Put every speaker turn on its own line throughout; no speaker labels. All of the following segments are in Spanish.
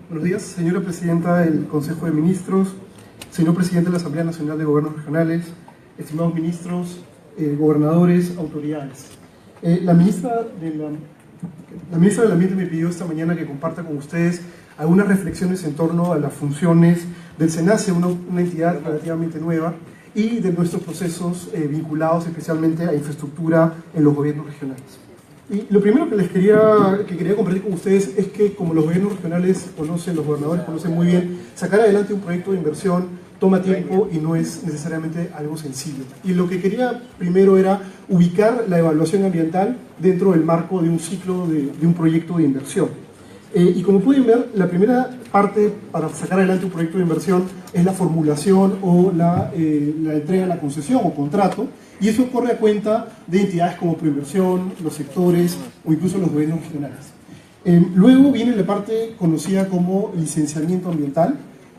Buenos días, señora Presidenta del Consejo de Ministros, señor Presidente de la Asamblea Nacional de Gobiernos Regionales, estimados ministros, gobernadores, autoridades. La ministra del Ambiente me pidió esta mañana que comparta con ustedes algunas reflexiones en torno a las funciones del SENACE, una entidad relativamente nueva, y de nuestros procesos vinculados especialmente a infraestructura en los gobiernos regionales. Y lo primero que quería compartir con ustedes es que, como los gobiernos regionales conocen, los gobernadores conocen muy bien, sacar adelante un proyecto de inversión toma tiempo y no es necesariamente algo sencillo. Y lo que quería primero era ubicar la evaluación ambiental dentro del marco de un ciclo de un proyecto de inversión. Y como pueden ver, la primera parte para sacar adelante un proyecto de inversión es la formulación o la entrega de la concesión o contrato, y eso corre a cuenta de entidades como Proinversión, los sectores o incluso los gobiernos regionales. Luego viene la parte conocida como licenciamiento ambiental,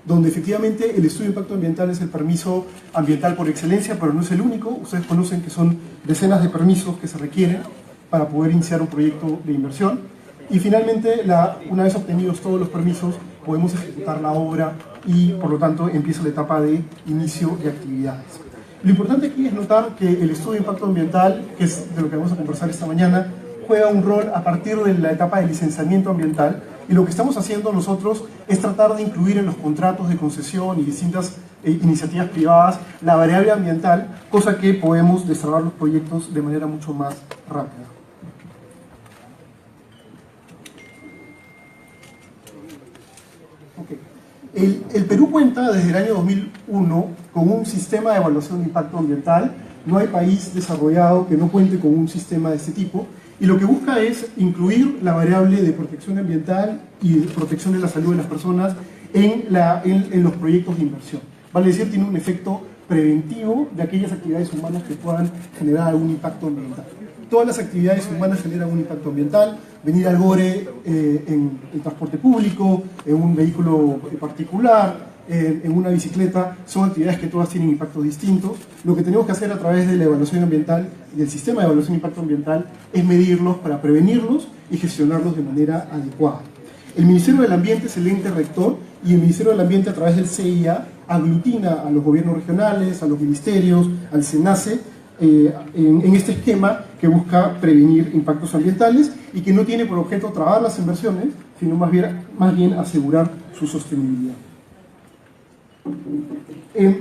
donde efectivamente el estudio de impacto ambiental es el permiso ambiental por excelencia, pero no es el único. Ustedes conocen que son decenas de permisos que se requieren para poder iniciar un proyecto de inversión. Y finalmente, una vez obtenidos todos los permisos, podemos ejecutar la obra y, por lo tanto, empieza la etapa de inicio de actividades. Lo importante aquí es notar que el estudio de impacto ambiental, que es de lo que vamos a conversar esta mañana, juega un rol a partir de la etapa de licenciamiento ambiental, y lo que estamos haciendo nosotros es tratar de incluir en los contratos de concesión y distintas iniciativas privadas la variable ambiental, cosa que podemos destrabar los proyectos de manera mucho más rápida. El Perú cuenta desde el año 2001 con un sistema de evaluación de impacto ambiental. No hay país desarrollado que no cuente con un sistema de este tipo, y lo que busca es incluir la variable de protección ambiental y de protección de la salud de las personas en los proyectos de inversión. Vale decir, tiene un efecto preventivo de aquellas actividades humanas que puedan generar algún impacto ambiental. Todas las actividades humanas generan un impacto ambiental. Venir al GORE en el transporte público, en un vehículo particular, en una bicicleta, son actividades que todas tienen impactos distintos. Lo que tenemos que hacer a través de la evaluación ambiental y del sistema de evaluación de impacto ambiental es medirlos para prevenirlos y gestionarlos de manera adecuada. El Ministerio del Ambiente es el ente rector, y el Ministerio del Ambiente, a través del CIA, aglutina a los gobiernos regionales, a los ministerios, al SENACE, en este esquema que busca prevenir impactos ambientales y que no tiene por objeto trabar las inversiones, sino más bien asegurar su sostenibilidad.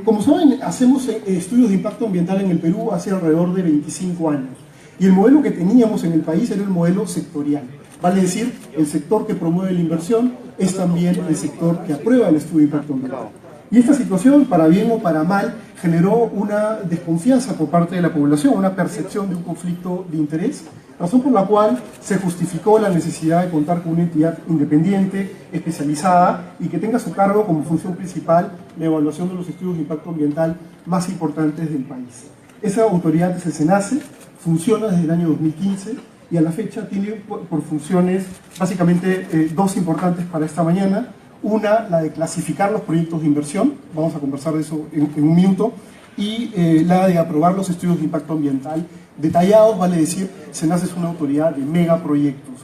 Como saben, hacemos estudios de impacto ambiental en el Perú hace alrededor de 25 años, y el modelo que teníamos en el país era el modelo sectorial. Vale decir, el sector que promueve la inversión es también el sector que aprueba el estudio de impacto ambiental. Y esta situación, para bien o para mal, generó una desconfianza por parte de la población, una percepción de un conflicto de interés, razón por la cual se justificó la necesidad de contar con una entidad independiente, especializada, y que tenga a su cargo como función principal la evaluación de los estudios de impacto ambiental más importantes del país. Esa autoridad es el SENACE, funciona desde el año 2015, y a la fecha tiene por funciones básicamente dos importantes para esta mañana. Una, la de clasificar los proyectos de inversión, vamos a conversar de eso en un minuto, y la de aprobar los estudios de impacto ambiental detallados. Vale decir, SENACE es una autoridad de megaproyectos.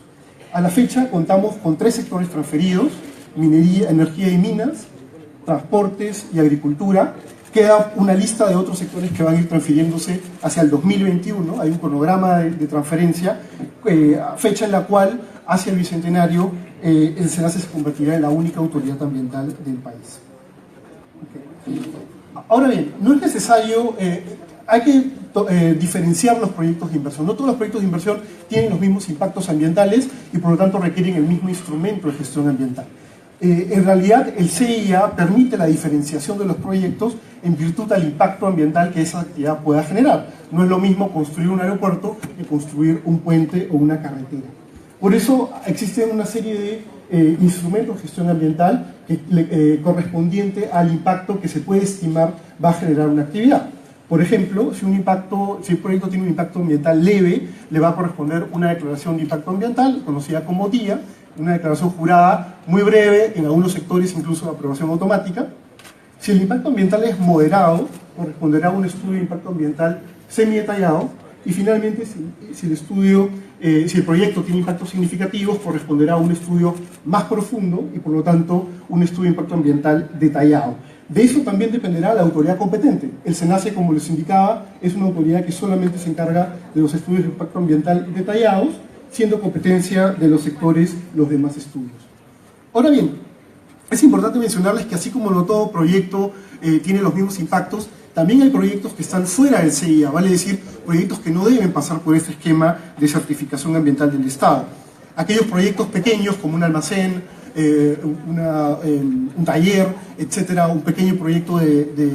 A la fecha contamos con 3 sectores transferidos: minería, energía y minas, transportes y agricultura. Queda una lista de otros sectores que van a ir transfiriéndose hacia el 2021, hay un cronograma de transferencia, fecha en la cual hacia el bicentenario el SENACE se convertirá en la única autoridad ambiental del país. Okay. Ahora bien, no es necesario, hay que diferenciar los proyectos de inversión. No todos los proyectos de inversión tienen los mismos impactos ambientales y por lo tanto requieren el mismo instrumento de gestión ambiental. En realidad, el CIA permite la diferenciación de los proyectos en virtud del impacto ambiental que esa actividad pueda generar. No es lo mismo construir un aeropuerto que construir un puente o una carretera. Por eso existen una serie de instrumentos de gestión ambiental correspondiente al impacto que se puede estimar va a generar una actividad. Por ejemplo, si el proyecto tiene un impacto ambiental leve, le va a corresponder una declaración de impacto ambiental, conocida como DIA, una declaración jurada muy breve, en algunos sectores incluso de aprobación automática. Si el impacto ambiental es moderado, corresponderá a un estudio de impacto ambiental semidetallado, y finalmente si el proyecto tiene impactos significativos, corresponderá a un estudio más profundo y por lo tanto un estudio de impacto ambiental detallado. De eso también dependerá la autoridad competente. El SENACE, como les indicaba, es una autoridad que solamente se encarga de los estudios de impacto ambiental detallados, siendo competencia de los sectores los demás estudios. Ahora bien, es importante mencionarles que así como no todo proyecto tiene los mismos impactos, también hay proyectos que están fuera del CIA, vale decir, proyectos que no deben pasar por este esquema de certificación ambiental del Estado. Aquellos proyectos pequeños como un almacén, un taller, etcétera, un pequeño proyecto de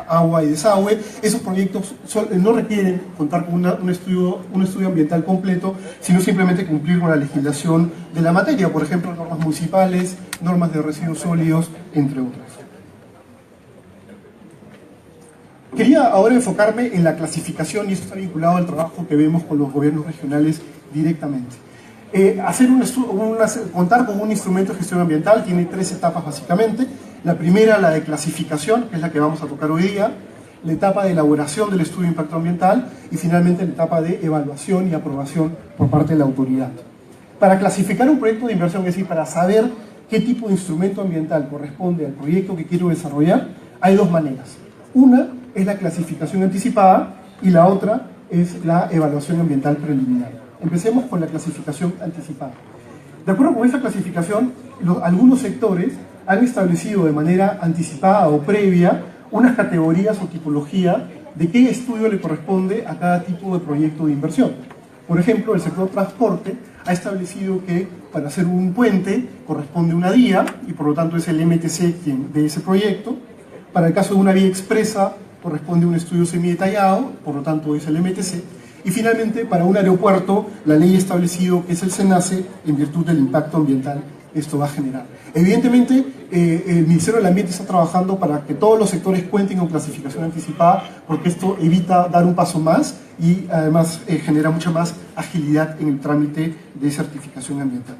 agua y desagüe, esos proyectos no requieren contar con un estudio ambiental completo, sino simplemente cumplir con la legislación de la materia, por ejemplo, normas municipales, normas de residuos sólidos, entre otras. Quería ahora enfocarme en la clasificación, y eso está vinculado al trabajo que vemos con los gobiernos regionales directamente. Contar con un instrumento de gestión ambiental tiene 3 etapas básicamente. La primera, la de clasificación, que es la que vamos a tocar hoy día, la etapa de elaboración del estudio de impacto ambiental y finalmente la etapa de evaluación y aprobación por parte de la autoridad. Para clasificar un proyecto de inversión, es decir, para saber qué tipo de instrumento ambiental corresponde al proyecto que quiero desarrollar, hay 2 maneras. Una es la clasificación anticipada y la otra es la evaluación ambiental preliminar. Empecemos con la clasificación anticipada. De acuerdo con esta clasificación, algunos sectores han establecido de manera anticipada o previa unas categorías o tipología de qué estudio le corresponde a cada tipo de proyecto de inversión. Por ejemplo, el sector transporte ha establecido que para hacer un puente corresponde una DIA y por lo tanto es el MTC quien de ese proyecto. Para el caso de una vía expresa corresponde un estudio semidetallado, por lo tanto es el MTC. Y finalmente, para un aeropuerto, la ley ha establecido que es el SENACE en virtud del impacto ambiental que esto va a generar. Evidentemente, el Ministerio del Ambiente está trabajando para que todos los sectores cuenten con clasificación anticipada, porque esto evita dar un paso más y además genera mucha más agilidad en el trámite de certificación ambiental.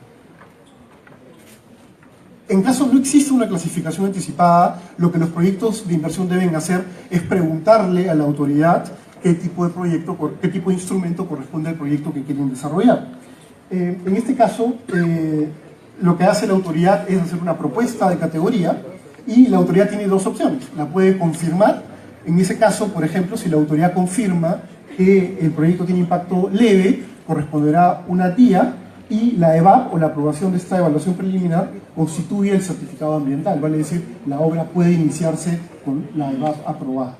En caso no existe una clasificación anticipada, lo que los proyectos de inversión deben hacer es preguntarle a la autoridad qué tipo de proyecto, qué tipo de instrumento corresponde al proyecto que quieren desarrollar. En este caso, lo que hace la autoridad es hacer una propuesta de categoría y la autoridad tiene 2 opciones. La puede confirmar. En ese caso, por ejemplo, si la autoridad confirma que el proyecto tiene impacto leve, corresponderá una DIA y la EVAP o la aprobación de esta evaluación preliminar constituye el certificado ambiental, vale decir, la obra puede iniciarse con la EVAP aprobada.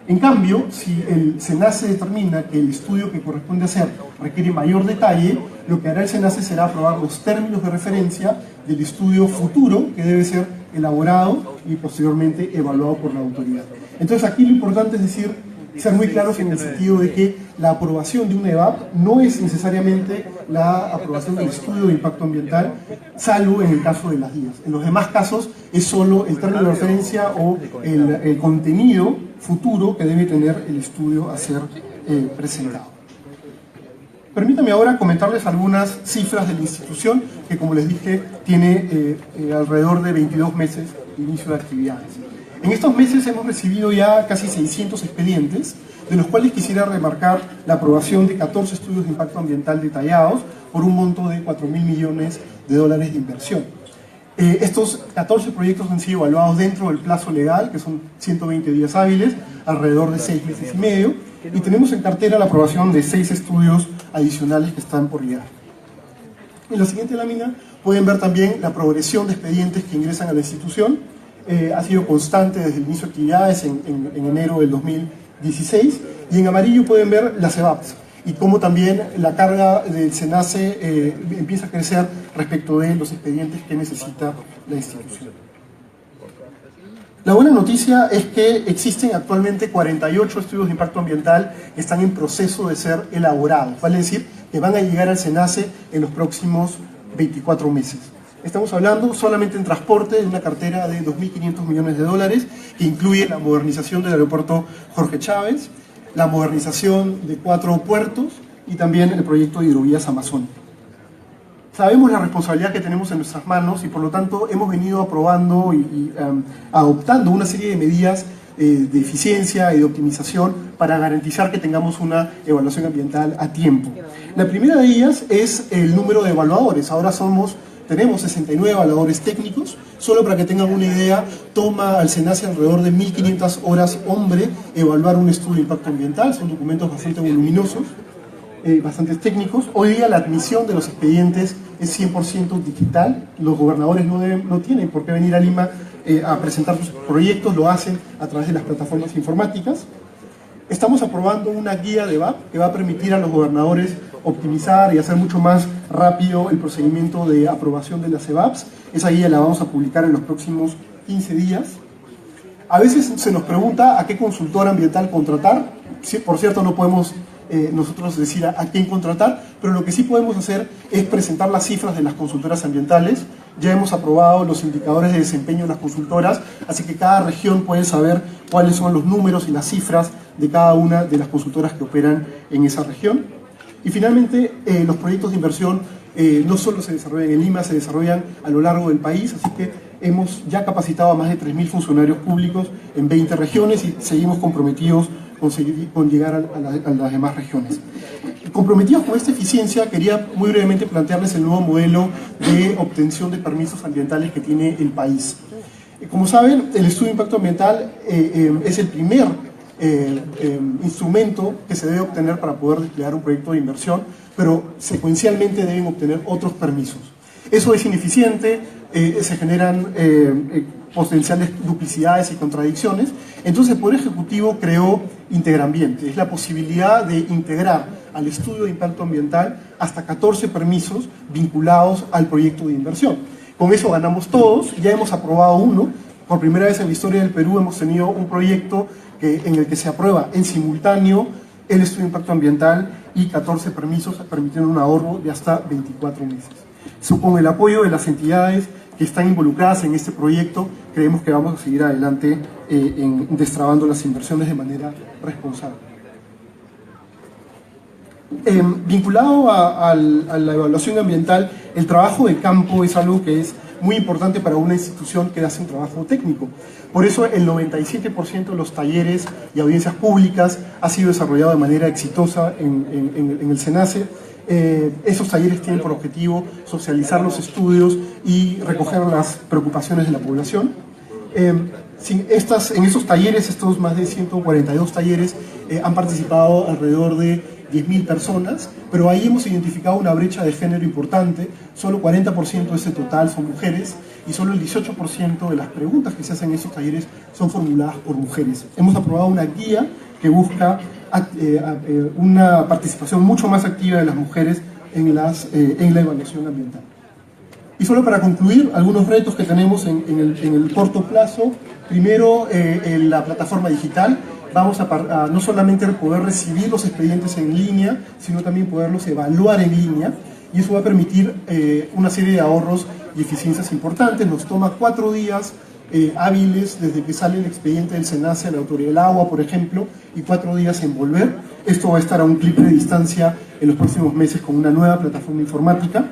En cambio, si el SENACE determina que el estudio que corresponde hacer requiere mayor detalle, lo que hará el SENACE será aprobar los términos de referencia del estudio futuro que debe ser elaborado y posteriormente evaluado por la autoridad. Entonces aquí lo importante es ser muy claros en el sentido de que la aprobación de una EVAP no es necesariamente la aprobación del estudio de impacto ambiental, salvo en el caso de las DIAs. En los demás casos es solo el término de referencia o el contenido futuro que debe tener el estudio a ser presentado. Permítanme ahora comentarles algunas cifras de la institución que, como les dije, tiene alrededor de 22 meses de inicio de actividades. En estos meses hemos recibido ya casi 600 expedientes, de los cuales quisiera remarcar la aprobación de 14 estudios de impacto ambiental detallados por un monto de 4.000 millones de dólares de inversión. Estos 14 proyectos han sido evaluados dentro del plazo legal, que son 120 días hábiles, alrededor de 6 meses y medio, y tenemos en cartera la aprobación de 6 estudios adicionales que están por llegar. En la siguiente lámina pueden ver también la progresión de expedientes que ingresan a la institución. Ha sido constante desde el inicio de actividades en enero del 2016, y en amarillo pueden ver las EVAPs y cómo también la carga del SENACE empieza a crecer respecto de los expedientes que necesita la institución. La buena noticia es que existen actualmente 48 estudios de impacto ambiental que están en proceso de ser elaborados, vale decir que van a llegar al SENACE en los próximos 24 meses. Estamos hablando solamente en transporte de una cartera de 2.500 millones de dólares que incluye la modernización del aeropuerto Jorge Chávez, la modernización de 4 puertos y también el proyecto de hidrovías amazónicas. Sabemos la responsabilidad que tenemos en nuestras manos y por lo tanto hemos venido aprobando y adoptando una serie de medidas de eficiencia y de optimización para garantizar que tengamos una evaluación ambiental a tiempo. La primera de ellas es el número de evaluadores. Ahora tenemos 69 evaluadores técnicos. Solo para que tengan una idea, toma al SENACE alrededor de 1.500 horas hombre evaluar un estudio de impacto ambiental. Son documentos bastante voluminosos, bastante técnicos. Hoy día la admisión de los expedientes es 100% digital. Los gobernadores no tienen por qué venir a Lima a presentar sus proyectos, lo hacen a través de las plataformas informáticas. Estamos aprobando una guía de VAP que va a permitir a los gobernadores optimizar y hacer mucho más rápido el procedimiento de aprobación de las EVAPs. Esa guía la vamos a publicar en los próximos 15 días. A veces se nos pregunta a qué consultor ambiental contratar. Por cierto, no podemos nosotros decir a quién contratar, pero lo que sí podemos hacer es presentar las cifras de las consultoras ambientales. Ya hemos aprobado los indicadores de desempeño de las consultoras, así que cada región puede saber cuáles son los números y las cifras de cada una de las consultoras que operan en esa región. Y finalmente, los proyectos de inversión no solo se desarrollan en Lima, se desarrollan a lo largo del país, así que hemos ya capacitado a más de 3.000 funcionarios públicos en 20 regiones y seguimos comprometidos con llegar a las demás regiones. Comprometidos con esta eficiencia, quería muy brevemente plantearles el nuevo modelo de obtención de permisos ambientales que tiene el país. Como saben, el estudio de impacto ambiental es el primer instrumento que se debe obtener para poder desplegar un proyecto de inversión, pero secuencialmente deben obtener otros permisos. Eso es ineficiente, se generan potenciales duplicidades y contradicciones. Entonces el Poder Ejecutivo creó Interambiente. Es la posibilidad de integrar al estudio de impacto ambiental hasta 14 permisos vinculados al proyecto de inversión. Con eso ganamos todos, ya hemos aprobado uno. Por primera vez en la historia del Perú hemos tenido un proyecto en el que se aprueba en simultáneo el estudio de impacto ambiental y 14 permisos, permitiendo un ahorro de hasta 24 meses. Con el apoyo de las entidades que están involucradas en este proyecto, creemos que vamos a seguir adelante destrabando las inversiones de manera responsable. Vinculado a la evaluación ambiental, el trabajo de campo es algo que es muy importante para una institución que hace un trabajo técnico. Por eso el 97% de los talleres y audiencias públicas ha sido desarrollado de manera exitosa en el SENACE. Esos talleres tienen por objetivo socializar los estudios y recoger las preocupaciones de la población. En esos talleres, estos más de 142 talleres, han participado alrededor de 10.000 personas, pero ahí hemos identificado una brecha de género importante. Solo 40% de ese total son mujeres y solo el 18% de las preguntas que se hacen en esos talleres son formuladas por mujeres. Hemos aprobado una guía que busca una participación mucho más activa de las mujeres en la evaluación ambiental. Y solo para concluir, algunos retos que tenemos en el corto plazo. Primero, en la plataforma digital. Vamos a no solamente poder recibir los expedientes en línea, sino también poderlos evaluar en línea, y eso va a permitir una serie de ahorros y eficiencias importantes. Nos toma 4 días hábiles desde que sale el expediente del SENACE a la Autoridad del Agua, por ejemplo, y 4 días en volver. Esto va a estar a un clic de distancia en los próximos meses con una nueva plataforma informática.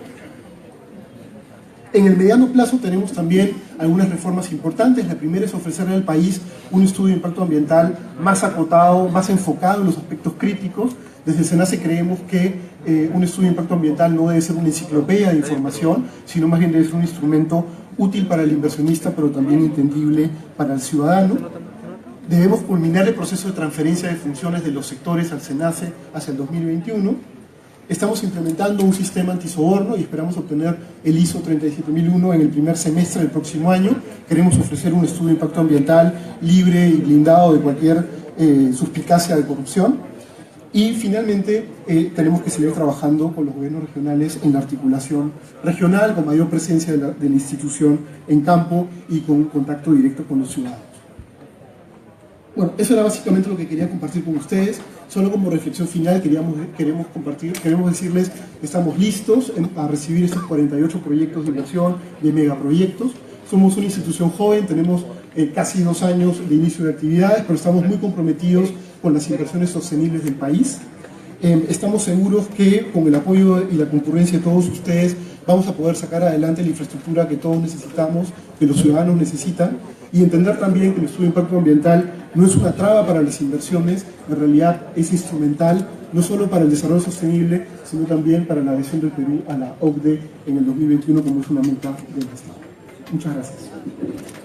En el mediano plazo tenemos también algunas reformas importantes. La primera es ofrecerle al país un estudio de impacto ambiental más acotado, más enfocado en los aspectos críticos. Desde el SENACE creemos que un estudio de impacto ambiental no debe ser una enciclopedia de información, sino más bien debe ser un instrumento útil para el inversionista, pero también entendible para el ciudadano. Debemos culminar el proceso de transferencia de funciones de los sectores al SENACE hacia el 2021. Estamos implementando un sistema antisoborno y esperamos obtener el ISO 37001 en el primer semestre del próximo año. Queremos ofrecer un estudio de impacto ambiental libre y blindado de cualquier suspicacia de corrupción. Y finalmente tenemos que seguir trabajando con los gobiernos regionales en la articulación regional, con mayor presencia de la institución en campo y con contacto directo con los ciudadanos. Bueno, eso era básicamente lo que quería compartir con ustedes. Solo como reflexión final queremos decirles que estamos listos a recibir estos 48 proyectos de inversión, de megaproyectos. Somos una institución joven, tenemos casi 2 años de inicio de actividades, pero estamos muy comprometidos con las inversiones sostenibles del país. Estamos seguros que con el apoyo y la concurrencia de todos ustedes vamos a poder sacar adelante la infraestructura que todos necesitamos, que los ciudadanos necesitan, y entender también que el estudio de impacto ambiental no es una traba para las inversiones, en realidad es instrumental no solo para el desarrollo sostenible, sino también para la adhesión del Perú a la OCDE en el 2021, como es una meta del Estado. Muchas gracias.